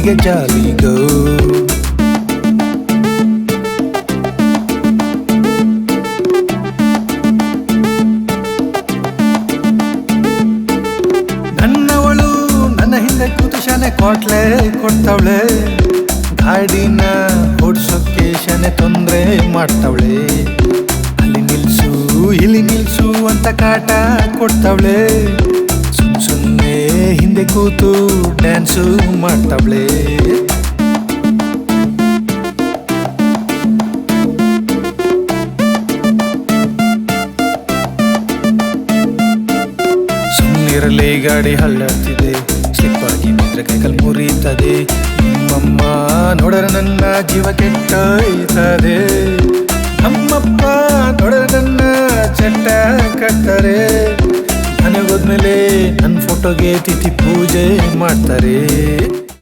a jolly go. ನನ್ನವಳು ನನ್ನ ಹಿಂದೆ ಕೂತು ಶಾನೆ ಕೊಟ್ಲೆ ಕೊಡ್ತಾವಳೆ, ಗಾಡಿನ ಓಡ್ಸೋಕೆ ಶಾನೆ ತೊಂದ್ರೆ ಮಾಡ್ತಾವಳೆ. ಅಲ್ಲಿ ನಿಲ್ಸು ಇಲ್ಲಿ ನಿಲ್ಸು ಅಂತ ಕಾಟ ಕೊಡ್ತಾವಳೆ, ಸುಮ್ನೆ ಹಿಂದೆ ಕೂತು ಡ್ಯಾನ್ಸು ಮಾಡ್ತಾವಳೆ. ಸುಮ್ಮನಿರಲಿ ಗಾಡಿ ಹಳ್ಳಾಡ್ತಿದೆ, ಸ್ಲಿಪ್ ಆಗಿ ಬಿದ್ರೆ ಕೈಕಲ್ ಮುರಿತದೆ. ನಿಮ್ಮಮ್ಮ ನೋಡರ ನನ್ನ ಜೀವ ಕೆಟ್ಟೋಯ್ತದೆ, ನಮ್ಮಪ್ಪ ನೋಡರ ನನ್ನ ಚಟ್ಟ ಕಟ್ತಾರೆ. ಮನೆಗೋದ್ಮೇಲೆ ನನ್ನ ಫೋಟೋಗೆ ತಿಥಿ ಪೂಜೆ ಮಾಡ್ತಾರೆ.